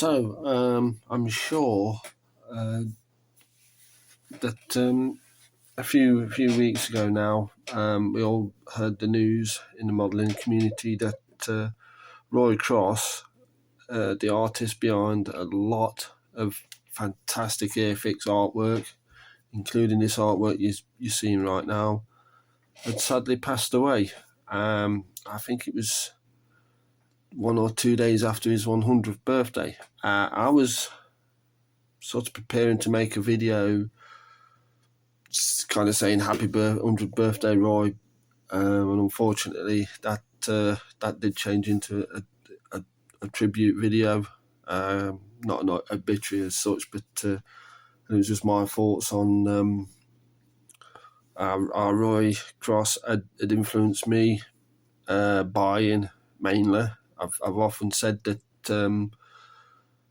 I'm sure that a few weeks ago now, we all heard the news in the modelling community that Roy Cross, the artist behind a lot of fantastic airfix artwork, including this artwork you're seeing right now, had sadly passed away. I think it was 1 or 2 days after his 100th birthday. I was sort of preparing to make a video kind of saying happy 100th birthday, Roy, and unfortunately that did change into a tribute video, not an obituary as such, but it was just my thoughts on our Roy Cross had influenced me buying mainly. I've often said that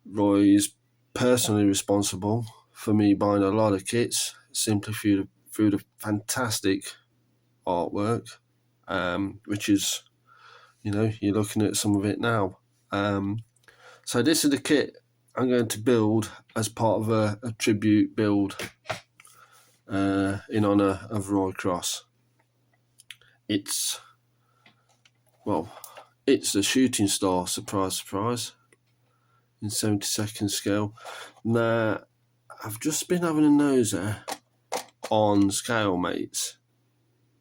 Roy is personally responsible for me buying a lot of kits simply through the fantastic artwork, which is, you're looking at some of it now. So this is the kit I'm going to build as part of a tribute build in honour of Roy Cross. It's a shooting star, surprise, surprise, in 72nd scale. Now, I've just been having a nosy on scale mates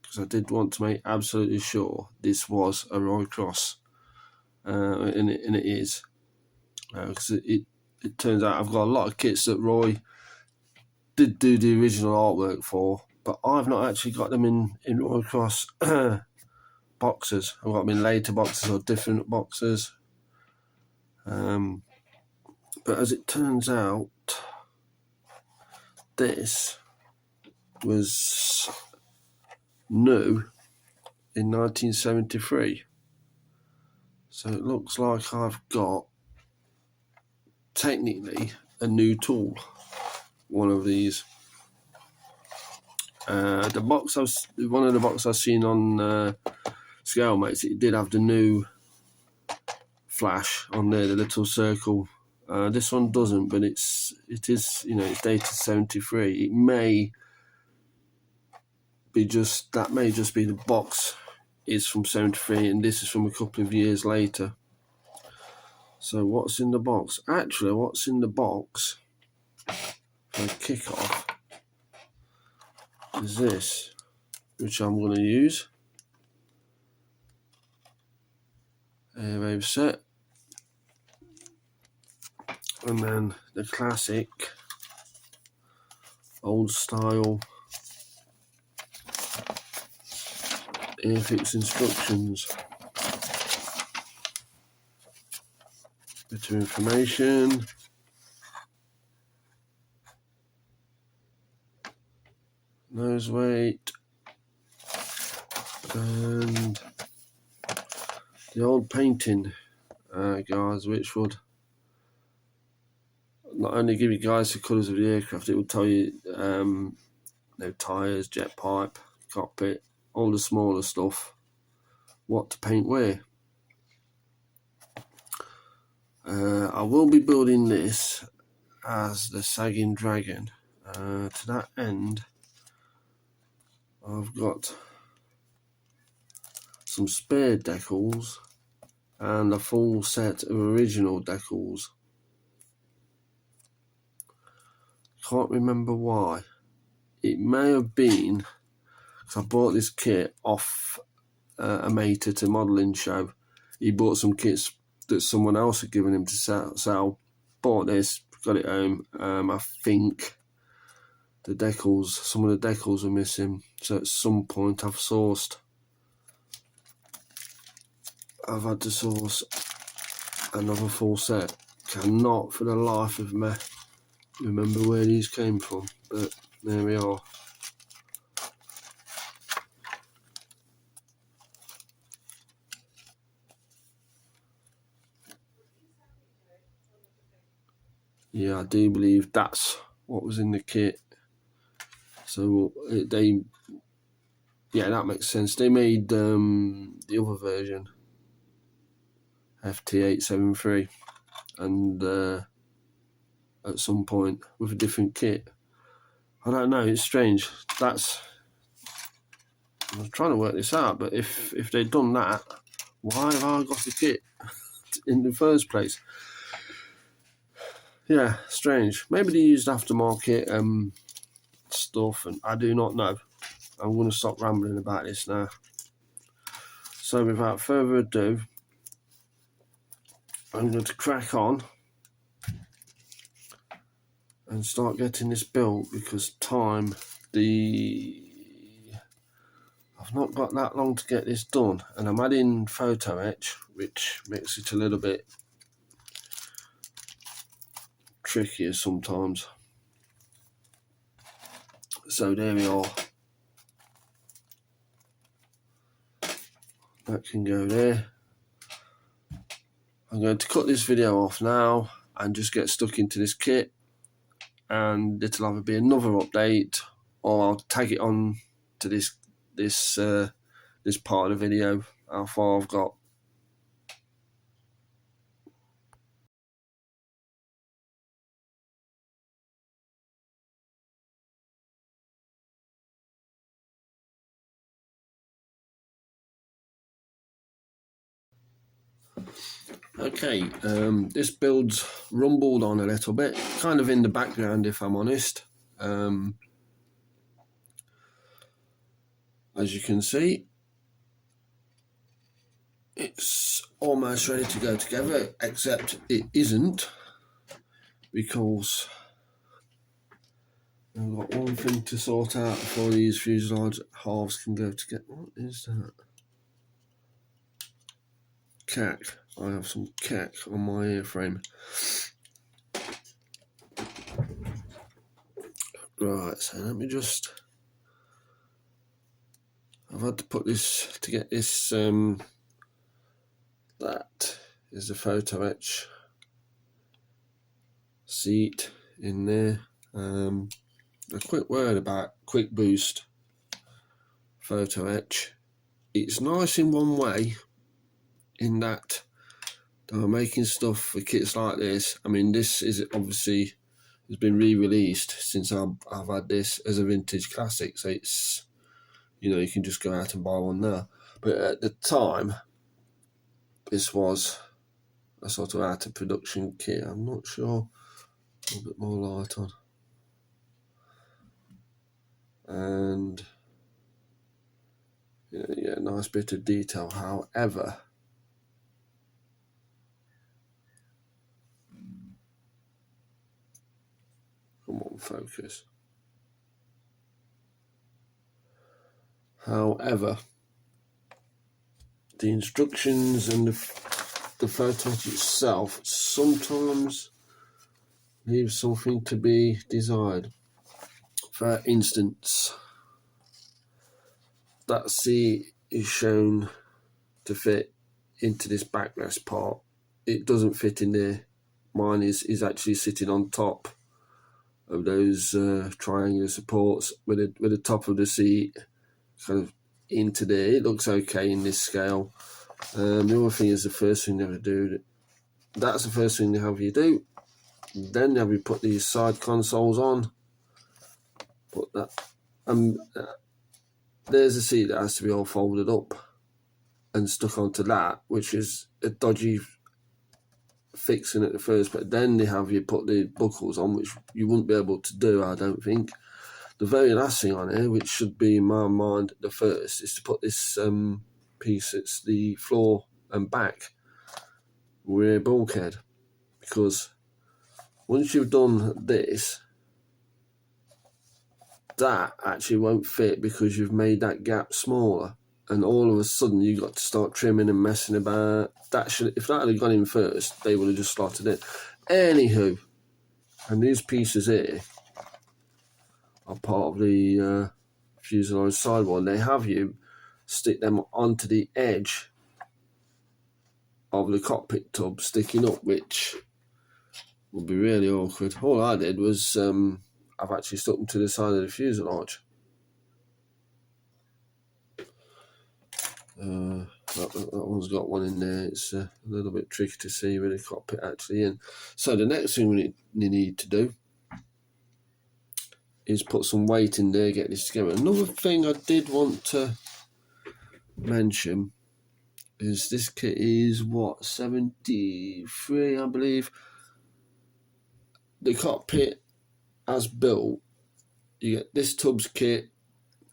because I did want to make absolutely sure this was a Roy Cross, and it is, because it turns out I've got a lot of kits that Roy did do the original artwork for, but I've not actually got them in Roy Cross boxes. I've got them in later boxes or different boxes. But as it turns out, this was new in 1973. So it looks like I've got technically a new tool, one of these. One of the boxes I've seen on Scale Mates, it did have the new flash on there, the little circle. This one doesn't, but it is, it's dated 73. It may be that may just be the box is from 73 and this is from a couple of years later. So what's in the box? Actually, what's in the box for a kick-off is this, which I'm going to use. Airwave set. And then the classic old style airfix instructions. Bit of information. Nose weight. And the old painting guides, which would not only give you guys the colours of the aircraft, it would tell you tyres, jet pipe, cockpit, all the smaller stuff, what to paint where. I will be building this as the Sagging Dragon. To that end, I've got some spare decals and a full set of original decals. Can't remember why. It may have been because I bought this kit off a mate at a modelling show. He bought some kits that someone else had given him to sell. Bought this, got it home. I think some of the decals are missing. So at some point I've had to source another full set. Cannot for the life of me remember where these came from, but there we are. Yeah, I do believe that's what was in the kit. So that makes sense. They made the other version, FT873, and at some point with a different kit. I don't know, it's strange. I was trying to work this out, but if they'd done that, why have I got a kit in the first place? Yeah, strange. Maybe they used aftermarket stuff, and I do not know. I'm going to stop rambling about this now. So without further ado, I'm going to crack on and start getting this built, because I've not got that long to get this done, and I'm adding photo etch, which makes it a little bit trickier sometimes. So there we are. That can go there. I'm going to cut this video off now and just get stuck into this kit, and it'll either be another update or I'll tag it on to this part of the video, how far I've got. Okay, this build's rumbled on a little bit, kind of in the background if I'm honest. As you can see, it's almost ready to go together, except it isn't, because I've got one thing to sort out before these fuselage halves can go together. What is that? Cack. I have some cack on my airframe. Right, so let me just... I've had to put this to get this... that is the photo etch seat in there. A quick word about Quick Boost photo etch. It's nice in one way, in that they're making stuff for kits like this. I mean, this is obviously has been re-released since I've had this as a vintage classic, so it's, you know, you can just go out and buy one now. But at the time, this was a sort of out of production kit. I'm not sure. A little bit more light on. And yeah, nice bit of detail. However, come on, focus. However, the instructions and the photo itself sometimes leave something to be desired. For instance, that seat is shown to fit into this backrest part. It doesn't fit in there. Mine is actually sitting on top of those triangular supports with the top of the seat kind of into there. It looks okay in this scale. The other thing is, the first thing they have to do, that's the first thing they have you do. Then they have you put these side consoles on. Put that, there's a seat that has to be all folded up and stuck onto that, which is a dodgy fixing at the first. But then they have you put the buckles on, which you wouldn't be able to do, I don't think. The very last thing on here, which should be in my mind the first, is to put this piece, it's the floor and back rear bulkhead, because once you've done this, that actually won't fit because you've made that gap smaller, and all of a sudden you've got to start trimming and messing about. If that had gone in first, they would have just slotted in. Anywho, and these pieces here are part of the fuselage sidewall. They have you stick them onto the edge of the cockpit tub sticking up, which would be really awkward. All I did was I've actually stuck them to the side of the fuselage. That one's got one in there. It's a little bit tricky to see with the cockpit actually in. So the next thing we need to do is put some weight in there, get this together. Another thing I did want to mention is this kit is what, 73 I believe. The cockpit as built, you get this Tubbs kit,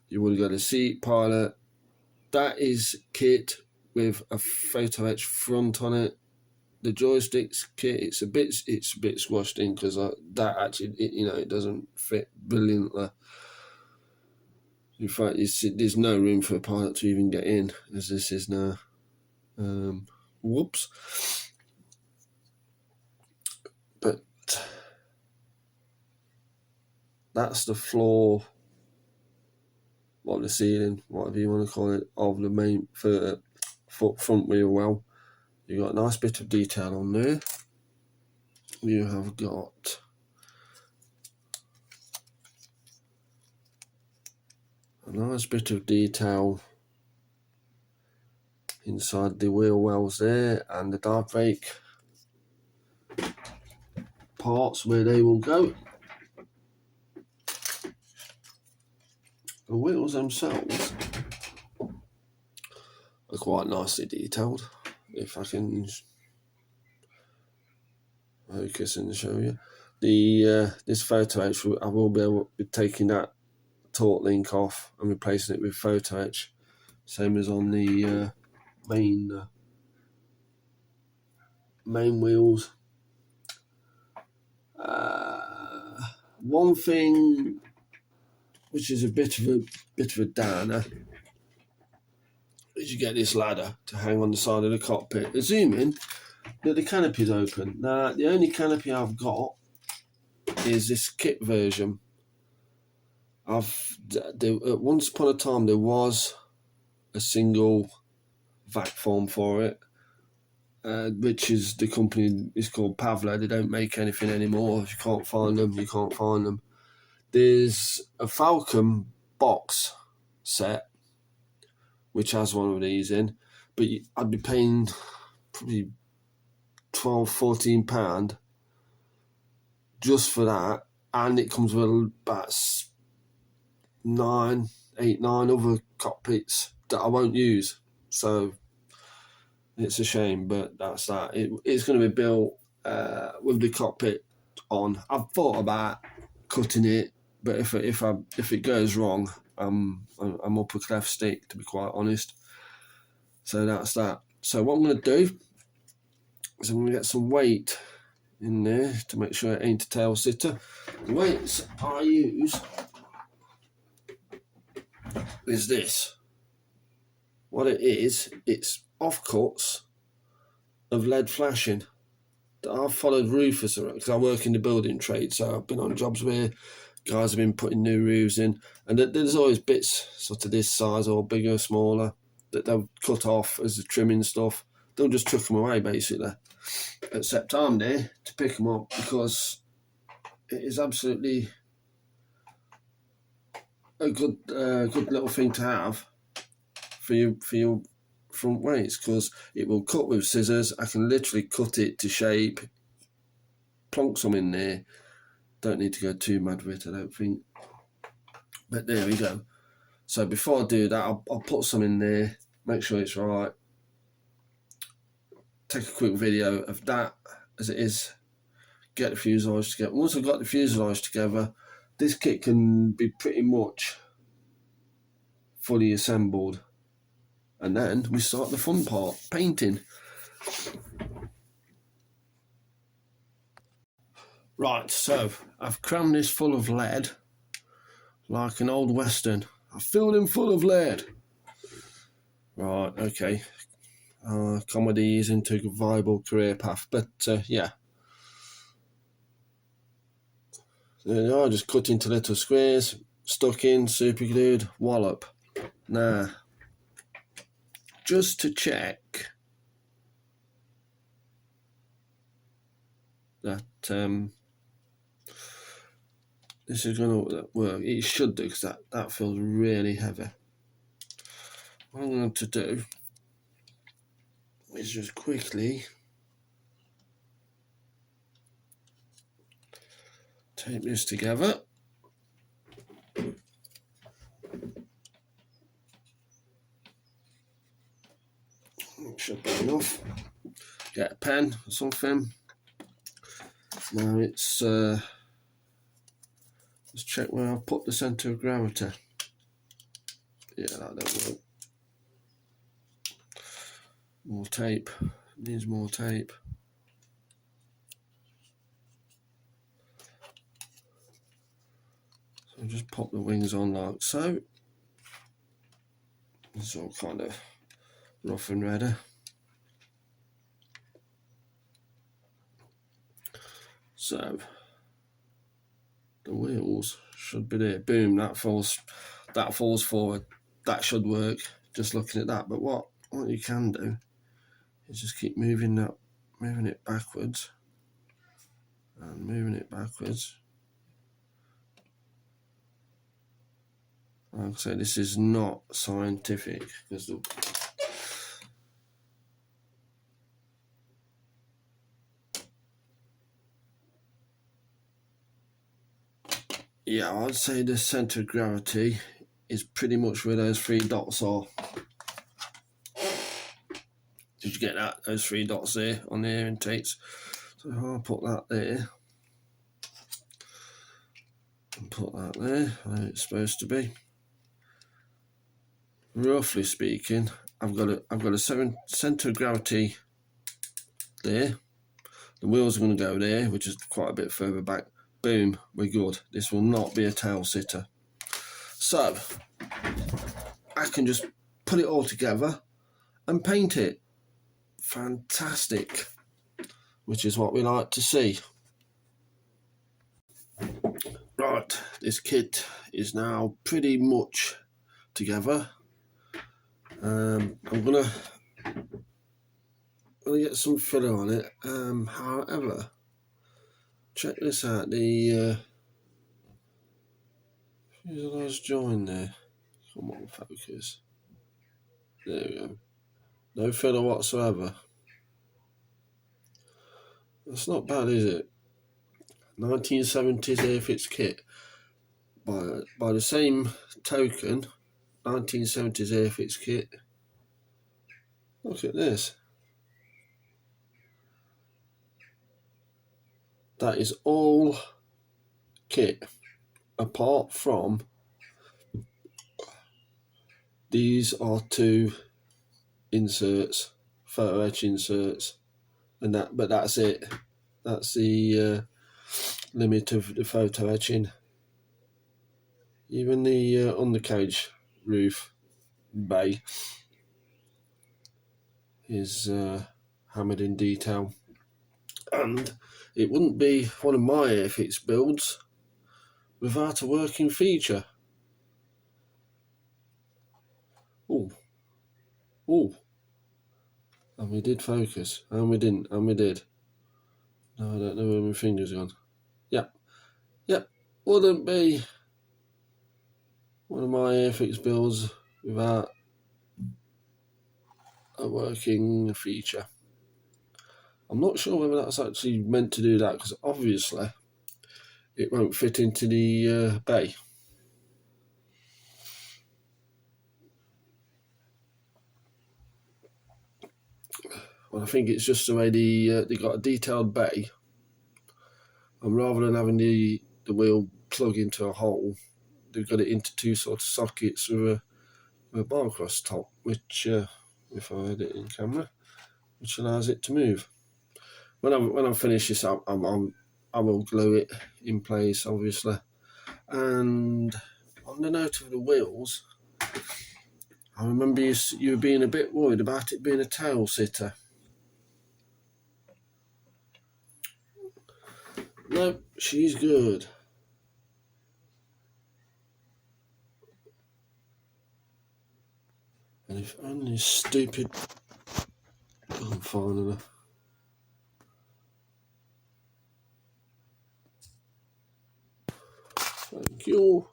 you would have got a seat pilot. That is kit with a photo etch front on it. The joysticks kit, it's a bit squashed in because that actually, it doesn't fit brilliantly. In fact, there's no room for a pilot to even get in, as this is now. Whoops. But that's the floor, or the ceiling, whatever you want to call it, of the main front wheel well. You've got a nice bit of detail on there. You have got a nice bit of detail inside the wheel wells there, and the dive brake parts where they will go. The wheels themselves are quite nicely detailed. If I can focus and show you this photo etch, I will be able to be taking that torque link off and replacing it with photo etch, same as on the main wheels. One thing which is a bit of a downer is you get this ladder to hang on the side of the cockpit, assuming that the canopy's open. Now, the only canopy I've got is this kit version. Once upon a time there was a single vac form for it, which is the company is called Pavlo. They don't make anything anymore. If you can't find them, you can't find them. There's a Falcon box set which has one of these in, but I'd be paying probably £12-14 just for that, and it comes with about 9 other cockpits that I won't use, so it's a shame, but that's that. It's going to be built with the cockpit on. I've thought about cutting it, but if it goes wrong, I'm up a cleft stick, to be quite honest. So that's that. So what I'm going to do is I'm going to get some weight in there to make sure it ain't a tail sitter. The weights I use is this. What it is, it's offcuts of lead flashing that I've followed roofers around, because I work in the building trade, so I've been on jobs where guys have been putting new roofs in, and there's always bits sort of this size or bigger, smaller, that they'll cut off as the trimming stuff. They'll just chuck them away basically. Except I'm there to pick them up, because it is absolutely a good little thing to have for your front weights, because it will cut with scissors. I can literally cut it to shape, plonk some in there. Don't need to go too mad with it, I don't think. But there we go. So before I do that, I'll put some in there, make sure it's right, take a quick video of that as it is, get the fuselage together. Once I've got the fuselage together, this kit can be pretty much fully assembled. And then we start the fun part, painting. Right, so I've crammed this full of lead like an old western. I filled him full of lead. Right, okay. Comedy isn't a viable career path, but yeah. There you are, just cut into little squares, stuck in, super glued, wallop. Now, just to check that this is going to work. It should do, because that feels really heavy. What I'm going to do is just quickly tape this together. Should be enough. Get a pen or something. Now it's let's check where I've put the centre of gravity. Yeah, that don't work. More tape. Needs more tape. So just pop the wings on like so. It's all kind of rough and ready. So the wheels should be there. Boom, that falls forward. That should work, just looking at that. But what you can do is just keep moving it backwards and moving it backwards. Like I say, this is not scientific because yeah, I'd say the centre of gravity is pretty much where those three dots are. Did you get that? Those three dots there on the air intakes. So I'll put that there. And put that there where it's supposed to be. Roughly speaking, I've got a centre of gravity there. The wheels are going to go there, which is quite a bit further back. Boom, we're good. This will not be a tail sitter. So I can just put it all together and paint it. Fantastic, which is what we like to see. Right, this kit is now pretty much together. I'm gonna get some filler on it. However, check this out. The fuselage join there. Come on, focus. There we go. No filler whatsoever. That's not bad, is it? 1970s airfix kit. By the same token, 1970s airfix kit. Look at this. That is all kit, apart from these are two inserts, photo etch inserts, and but that's it. That's the limit of the photo etching. Even the undercarriage roof bay is hammered in detail, and it wouldn't be one of my airfix builds without a working feature. Oh, and we did focus, and we didn't, and we did. No, I don't know where my finger's gone. Yep, wouldn't be one of my airfix builds without a working feature. I'm not sure whether that's actually meant to do that, because obviously it won't fit into the bay. Well, I think it's just the way they got a detailed bay, and rather than having the wheel plug into a hole, they've got it into two sort of sockets with a bar across top, which if I had it in camera, which allows it to move. When I finish this up, I will glue it in place, obviously. And on the note of the wheels, I remember you were being a bit worried about it being a tail sitter. No, she's good. And if only stupid... I'm fine enough. Thank you.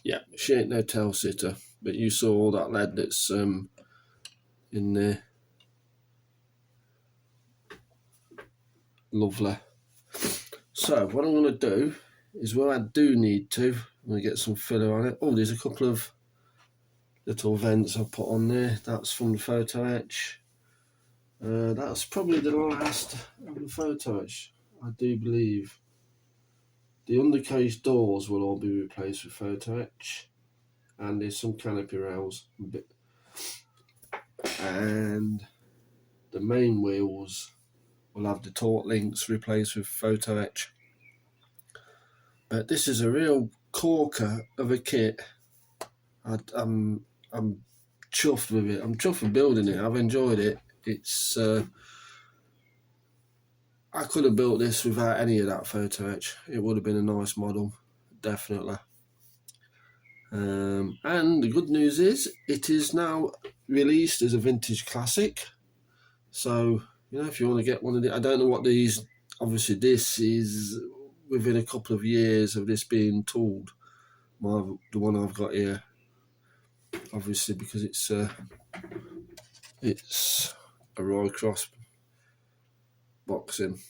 Yeah, she ain't no tail sitter, but you saw all that lead that's in there. Lovely. So what I'm going to do is, where I do need to, I'm going to get some filler on it. Oh, there's a couple of little vents I've put on there. That's from the photo etch. That's probably the last of the photo etch, I do believe. The undercase doors will all be replaced with photo etch, and there's some canopy rails, and the main wheels will have the torque links replaced with photo etch. But this is a real corker of a kit. I'm chuffed with it. I'm chuffed with building it. I've enjoyed it. It's I could have built this without any of that photo etch. It would have been a nice model, definitely. And the good news is, it is now released as a vintage classic. So, you know, if you want to get one of the, I don't know what these, obviously this is within a couple of years of this being tooled. The one I've got here, obviously, because it's a Roy Cross boxing.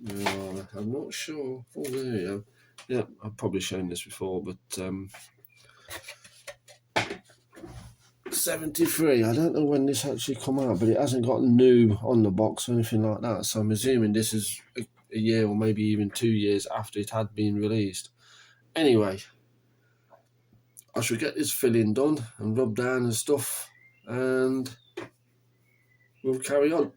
I'm not sure. Oh, there you go. Yeah, I've probably shown this before, but 73. I don't know when this actually come out, but it hasn't got new on the box or anything like that. So I'm assuming this is a year or maybe even 2 years after it had been released. Anyway, I should get this filling done and rubbed down and stuff, and we'll carry on.